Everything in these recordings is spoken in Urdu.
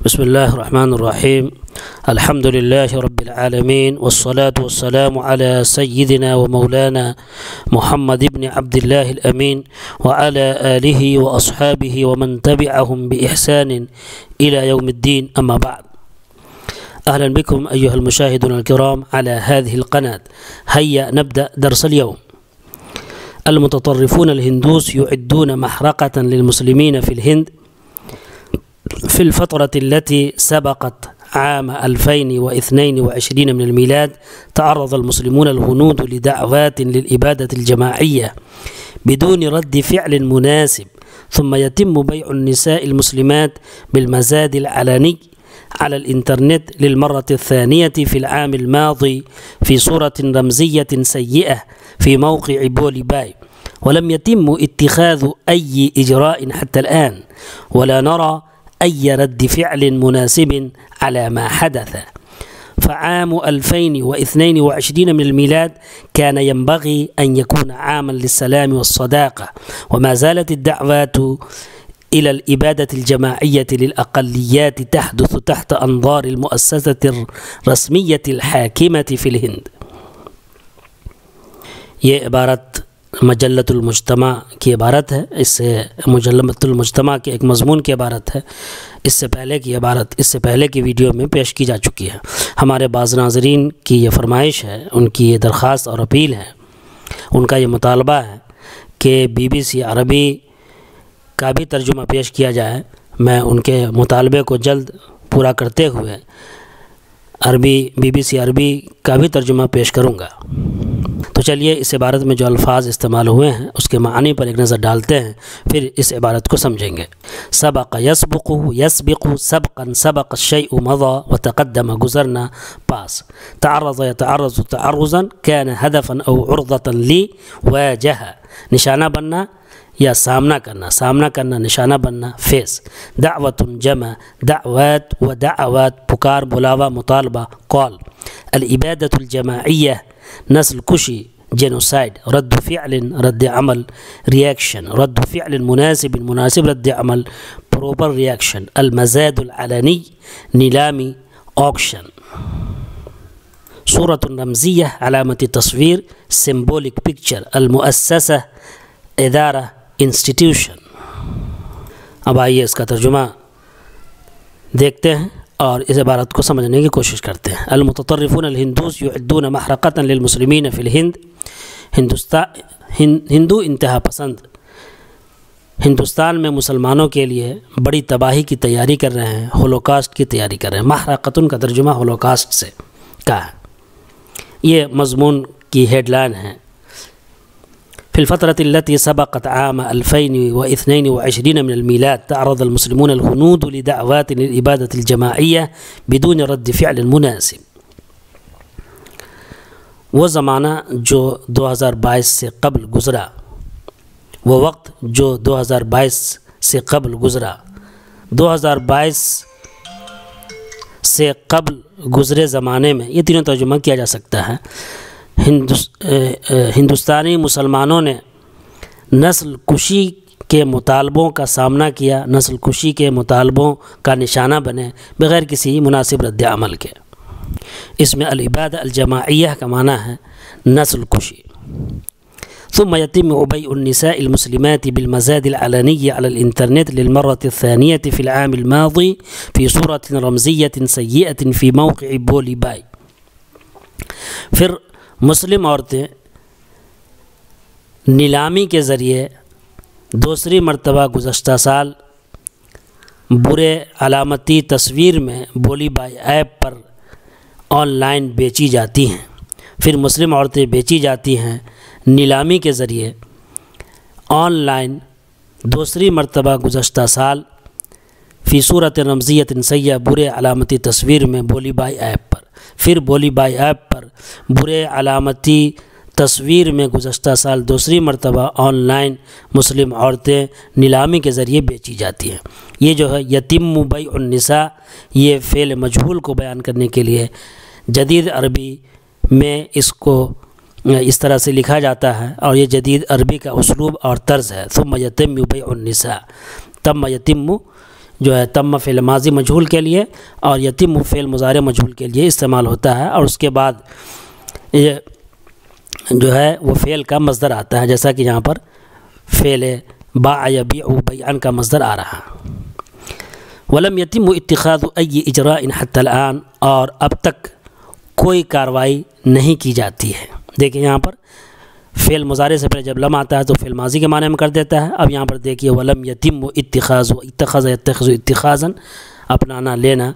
بسم الله الرحمن الرحيم. الحمد لله رب العالمين، والصلاة والسلام على سيدنا ومولانا محمد بن عبد الله الأمين وعلى آله وأصحابه ومن تبعهم بإحسان إلى يوم الدين، أما بعد. أهلا بكم أيها المشاهدون الكرام على هذه القناة. هيا نبدأ درس اليوم. المتطرفون الهندوس يعدون محرقة للمسلمين في الهند في الفترة التي سبقت عام 2022 من الميلاد. تعرض المسلمون الهنود لدعوات للإبادة الجماعية بدون رد فعل مناسب، ثم يتم بيع النساء المسلمات بالمزاد العلني على الإنترنت للمرة الثانية في العام الماضي في صورة رمزية سيئة في موقع بولي باي، ولم يتم اتخاذ أي إجراء حتى الآن، ولا نرى أي رد فعل مناسب على ما حدث. فعام 2022 من الميلاد كان ينبغي أن يكون عاما للسلام والصداقة، وما زالت الدعوات إلى الإبادة الجماعية للأقليات تحدث تحت أنظار المؤسسة الرسمية الحاكمة في الهند. یہ عبارت مجلۃ المجتمع کی عبارت ہے، اس سے مجلۃ المجتمع کے ایک مضمون کی عبارت ہے۔ اس سے پہلے کی ویڈیو میں پیش کی جا چکی ہے۔ ہمارے بعض ناظرین کی یہ فرمائش ہے، ان کی یہ درخواست اور اپیل ہے، ان کا یہ مطالبہ ہے کہ BBC عربی کا بھی ترجمہ پیش کیا جائے۔ میں ان کے مطالبے کو جلد پورا کرتے ہوئے BBC عربی کا بھی ترجمہ پیش کروں گا۔ تو چلیے اس عبارت میں جو الفاظ استعمال ہوئے ہیں اس کے معنی پر ایک نظر ڈالتے ہیں، پھر اس عبارت کو سمجھیں گے۔ سبق یسبق، یسبق سبقا، سبق الشیء مضى وتقدم، گزرنا، پاس۔ تعرض یتعرض تعرضا، كان هدفا او عرضة لی، واجہ، نشانہ بننا یا سامنا کرنا نشانہ بننا، فیس۔ دعوت جمع دعوات و دعوات، پکار، بلاوا، مطالبہ، قول۔ الابادة الجماعیہ، نسل کشی، جینوسائڈ۔ رد فعل، رد عمل، ریاکشن۔ رد فعل مناسب رد عمل، پروپر ریاکشن۔ المزاد العلنی، نیلامی، آکشن۔ صورت رمزیہ، علامتی تصویر، سمبولک پکچر۔ المؤسسہ، ادارہ، انسٹیٹیوشن۔ اب آئیے اس کا ترجمہ دیکھتے ہیں اور اس عبارت کو سمجھنے کی کوشش کرتے ہیں۔ المتطرفون الہندوس یعدون محرقۃ للمسلمین فی الہند، ہندو انتہا پسند ہندوستان میں مسلمانوں کے لیے بڑی تباہی کی تیاری کر رہے ہیں، ہولوکاسٹ کی تیاری کر رہے ہیں۔ محرقۃ کا ترجمہ ہولوکاسٹ سے کا ہے۔ یہ مضمون کی ہیڈ لائن ہے۔ في الفترة التي سبقت عام 2022 من الميلاد تعرض المسلمون الهنود لدعوات للإبادة الجماعية بدون رد فعل مناسب۔ وہ زمانہ جو 2022 سے قبل گزرا، وہ وقت جو 2022 سے قبل گزرا، 2022 سے قبل گزرے زمانے میں، یہ تینوں ترجمہ کیا جا سکتا ہے۔ ہندوستانی مسلمانوں نے نسل کشی کے مطالبوں کا سامنا کیا، نسل کشی کے مطالبوں کا نشانہ بنے بغیر کسی مناسب رد عمل کے۔ اس میں الابادہ الجماعیہ کا معنی ہے نسل کشی۔ ثم يتم بيع النساء المسلمات بالمزاد العلني على الإنترنت للمرة الثانية في العام الماضي في صورة رمزية سيئة في موقع بولي باي۔ پھر مسلم عورتیں نیلامی کے ذریعے دوسری مرتبہ گزشتہ سال برے علامتی تصویر میں بولی by app per on line بیچی جاتی ہیں۔ پھر مسلم عورتیں بیچی جاتی ہیں نیلامی کے ذریعے آن لائن دوسری مرتبہ گزشتہ سال فی صورت رمزیت سیئہ، برے علامتی تصویر میں بولی بائی ایپ پر۔ پھر بولی بائی ایپ پر برے علامتی تصویر میں گزشتہ سال دوسری مرتبہ آن لائن مسلم عورتیں نیلامی کے ذریعے بیچی جاتی ہیں۔ یہ جو ہے یتم بیع النساء، یہ فعل مجہول کو بیان کرنے کے لیے جدید عربی میں اس کو اس طرح سے لکھا جاتا ہے، اور یہ جدید عربی کا اسلوب اور طرز ہے۔ ثم یتم بیع النساء، تم یتم جو ہے تم فعل ماضی مجہول کے لیے اور یتم فعل مضارع مجہول کے لیے استعمال ہوتا ہے، اور اس کے بعد یہ جو ہے وہ فعل کا مصدر آتا ہے، جیسا کہ یہاں پر فعل باع یبیع بیعن کا مصدر آ رہا ہے۔ ولم یتم اتخاذ ای اجراء حتی الآن، اور اب تک کوئی کارروائی نہیں کی جاتی ہے۔ دیکھیں یہاں پر فعل مضارع سے پہلے جب لم آتا ہے تو فعل ماضی کے معنی میں کر دیتا ہے۔ اب یہاں پر دیکھیے ولم یتم اتخاذ، اتخذ یتخذ اتخاذا، اپنانا لینا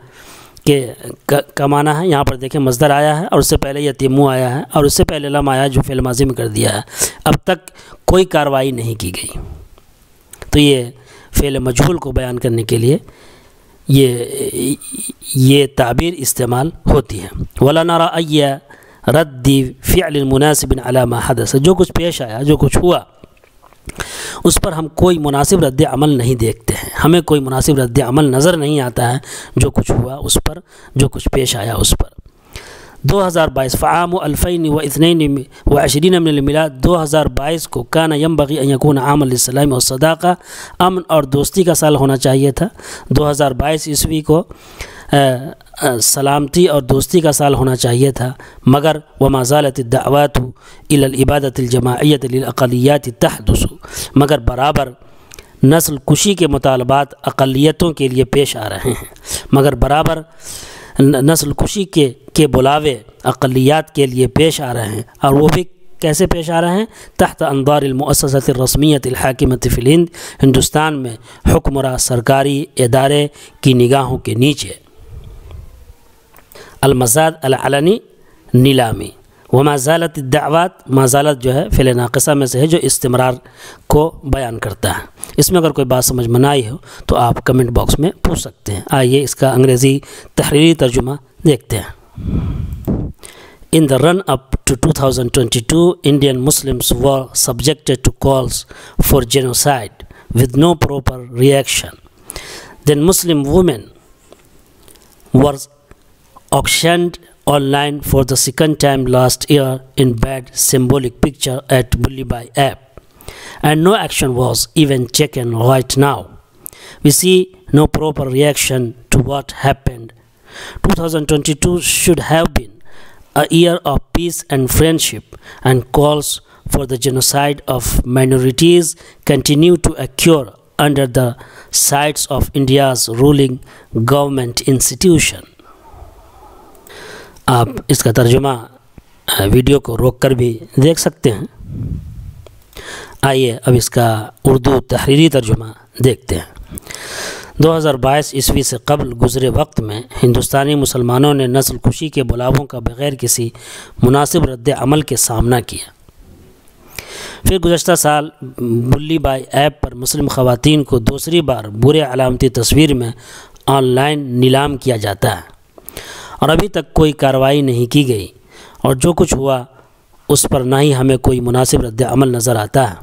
کا معنی ہے۔ یہاں پر دیکھیں مصدر آیا ہے اور اس سے پہلے یتیمو آیا ہے اور اس سے پہلے لم آیا جو فعل ماضی میں کر دیا ہے۔ اب تک کوئی کارروائی نہیں کی گئی، تو یہ فعل مجہول کو بیان کرنے کے لیے یہ تعبیر استعمال ہوتی ہے۔ وَلَا نَرَى أَيَّ رَدِّ فِعْلٍ مُنَاسِبٍ عَلَى مَا حَدَثَ، جو کچھ پیش آیا، جو کچھ ہوا، اس پر ہم کوئی مناسب رد عمل نہیں دیکھتے ہیں، ہمیں کوئی مناسب رد عمل نظر نہیں آتا ہے جو کچھ ہوا اس پر، جو کچھ پیش آیا اس پر۔ 2022 فعام 2022 من الميلاد، 2022 کو کان ينبغي ان يكون عاما للسلام والصداقہ، امن اور دوستی کا سال ہونا چاہیے تھا۔ 2022 عیسوی کو سلامتی اور دوستی کا سال ہونا چاہیے تھا، مگر وما زالت الدعوات الى العبادة الجماعية للاقلیات تحدث، مگر برابر نسل کشی کے مطالبات اقلیتوں کے لیے پیش آ رہے ہیں، مگر برابر نسل کشی کے بلاوے اقلیات کے لیے پیش آ رہے ہیں، اور وہ بھی کیسے پیش آ رہے ہیں؟ تحت انظار المؤسسۃ الرسمیۃ الحاکمۃ فی الہند، ہندوستان میں حکمراں سرکاری ادارے کی نگاہوں کے نیچے۔ المزاد العلنی نیلامی، وما زالت الدعوات، ما زالت جو ہے فعل ناقصہ میں سے ہے جو استمرار کو بیان کرتا ہے۔ اس میں اگر کوئی بات سمجھ میں نہ آئی ہو تو آپ کمنٹ باکس میں پوچھ سکتے ہیں۔ آئیے اس کا انگریزی تحریری ترجمہ دیکھتے ہیں۔ In the run-up to 2022, Indian Muslims were subjected to calls for genocide with no proper reaction. Then Muslim women were auctioned online for the second time last year in bad symbolic picture at Bullibai app, and no action was even taken right now. We see no proper reaction to what happened. 2022 should have been a year of peace and friendship, and calls for the genocide of minorities continue to occur under the sides of India's ruling government institution. آپ اس کا ترجمہ ویڈیو کو روک کر بھی دیکھ سکتے ہیں۔ آئیے اب اس کا اردو تحریری ترجمہ دیکھتے ہیں۔ 2022 عیسوی سے قبل گزرے وقت میں ہندوستانی مسلمانوں نے نسل کشی کے بلاووں کا بغیر کسی مناسب رد عمل کے سامنا کیا۔ پھر گزشتہ سال بلی بائی ایپ پر مسلم خواتین کو دوسری بار برے علامتی تصویر میں آن لائن نیلام کیا جاتا ہے، اور ابھی تک کوئی کارروائی نہیں کی گئی، اور جو کچھ ہوا اس پر نہ ہی ہمیں کوئی مناسب رد عمل نظر آتا ہے۔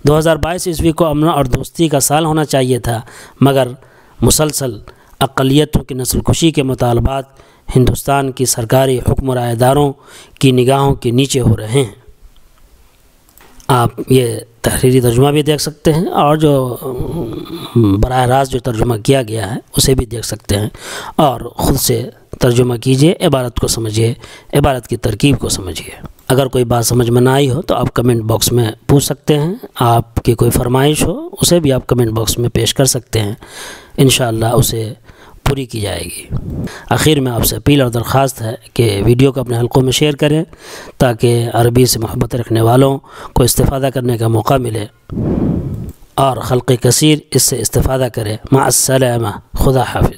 2022 عیسوی کو امن اور دوستی کا سال ہونا چاہیے تھا، مگر مسلسل اقلیتوں کی نسل کشی کے مطالبات ہندوستان کی سرکاری حکمراں اداروں کی نگاہوں کے نیچے ہو رہے ہیں۔ آپ یہ تحریری ترجمہ بھی دیکھ سکتے ہیں، اور جو براہ راست جو ترجمہ کیا گیا ہے اسے بھی دیکھ سکتے ہیں، اور خود سے ترجمہ کیجئے، عبارت کو سمجھیے، عبارت کی ترکیب کو سمجھیے۔ اگر کوئی بات سمجھ میں نہ آئی ہو تو آپ کمنٹ باکس میں پوچھ سکتے ہیں، آپ کی کوئی فرمائش ہو اسے بھی آپ کمنٹ باکس میں پیش کر سکتے ہیں، انشاءاللہ اسے پوری کی جائے گی۔ آخر میں آپ سے اپیل اور درخواست ہے کہ ویڈیو کو اپنے حلقوں میں شیئر کریں تاکہ عربی سے محبت رکھنے والوں کو استفادہ کرنے کا موقع ملے اور خلق کثیر اس سے استفادہ کرے۔ مع السلامہ، خدا حافظ۔